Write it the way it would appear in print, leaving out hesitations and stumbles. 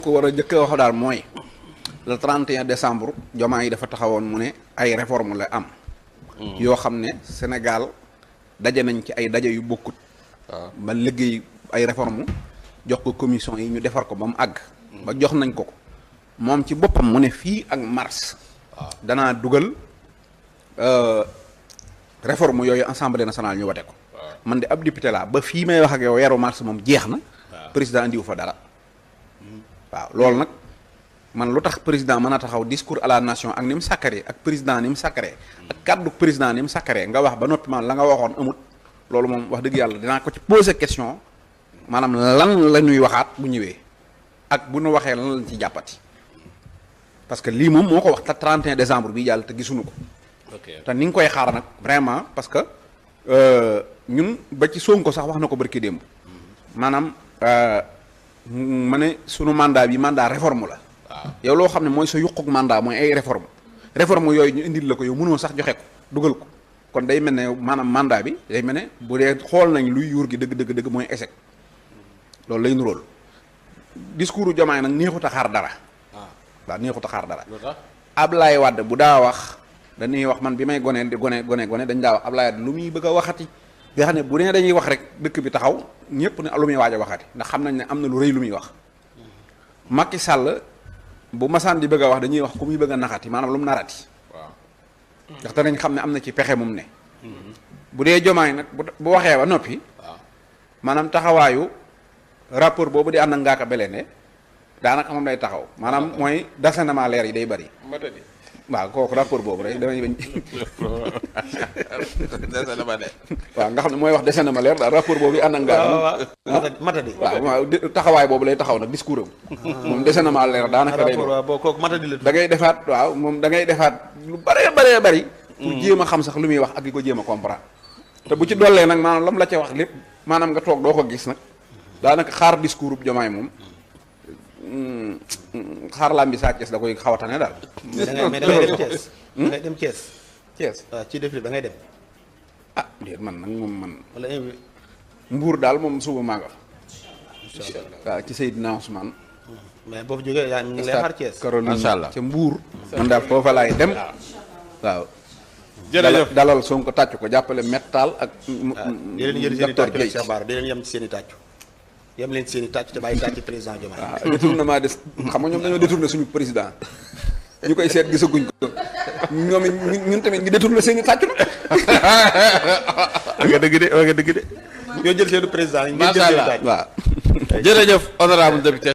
ko war a jëkk wax daal mooy le 31 décembre Diomaye yi dafa taxawoon mu ne ay réforme la am yoo xam ne Sénégal daje nañ ci ay daje yu bokkut ba liggéey ay réforme jox ko commission yi ñu defar ko ba mu àgg ba jox nañ ko moom ci boppam mu ne fii ak mars danaa dugal réforme yooyu assemblée nationale ñu wate ko man de ab député laa ba fii may wax ak yow weeru mars moom jeex na président andiwu fa dara waaw loolu nag man lu tax président mën a taxaw discours à la nation ak ni mu sàkkaree ak président ni mu sàkkaree ak kàddu président ni mu sàkkaree nga wax ba noppi man la nga waxoon amut loolu moom wax dëgg yàlla dinaa ko ci poser question maanaam lan la ñuy waxaat bu ñëwee ak bu ñu waxee lan lañ ci jàppati parce que lii moom moo ko wax te 31 décembre bi jàll te gisuñu ko te ni nga koy xaar nag vraiment parce que ñun ba ci Sonko sax wax na ko barki démb maanaam ma ne sunu mandat bi mandat réforme la yow loo xam ne mooy sa yuquk mandat mooy ay réforme yooyu ñu indil la ko yow mënoo sax joxe ko dugal ko kon day mel ne maanaam mandat bi day mel ne bu dee xool nañ luy yuur gi dëgg mooy échec loolu lay nuróol discours Diomaye nag neexut a xaar dara waaw neexut a xaar dara Ablaye Wade bu daa wax dañuy wax man bi may gone dañ daa wax Ablaye Wade lu muy bëgg a waxati nga xam ne bu nee dañuy wax rek dëkk bi taxaw ñëpp ne lu muy waaj a waxati ndax xam nañ ne am na lu rëy lu muy wax Macky Sall bu masaan di bëgg a wax dañuy wax ku muy bëgg a naxati maanaam lu mu narati ndax danañ xam ne am na ci pexe mum ne bu dee Diomaye nag bu waxee ba noppi maanaam taxawaayu rapport boobu di ànd ak ngaaka belene daanaka moom day taxaw maanaam mooy dasanama leer yi day bari waaw kooku rapport boobu rek damay bañ waaw nga xam ne mooy wax dese na ma leer daal rapport boobu yi ànd ak ngaaka matadi waaw taxawaay boobu lay taxaw nag discours am moom dese na ma leer daanaka day da ngay defaat waaw moom da ngay defaat lu bëree bëri pour jéem a xam sax lu muy wax ak di ko jéem a comprendre te bu ci dollee nag maanaam lam la ca wax lépp maanaam nga toog doo ko gis nag daanaka xaar discours bu Diomaye moom xaar lambi Sa Thiès da koy xaw a tane daal. mais da ngay dem Thiès. da ngay dem Thiès. Thiès waaw ci def da ngay dem. ah déet man nag moom man. wala Mbuur daal moom suba maa nga fa. incha allah waaw ci Seydina Ousmane. mais boo fa jógee yaa ngi lay xaar Thiès. macha allah ca Mbuur. man daal foofa laay dem. waaw. jërëjëf dalal Sonko tàcc ko jàppale Mettal ak. di leen yëri seen i tàccu Cheikh Bara di leen yem ci seen i tàccu. yem leen seen i tàcc te bàyyi tàcc président Diomaye. waaw détournement des xam nga ñoom dañoo détourné suñu président ñu koy seet gisaguñ ko ñoom ñun tamit ñu détourné seen i tàcc la. nga dëgg de ñoo jël seen président yi. macha allah ngeen jël seen i tàcc. waaw. jërëjëf honorable député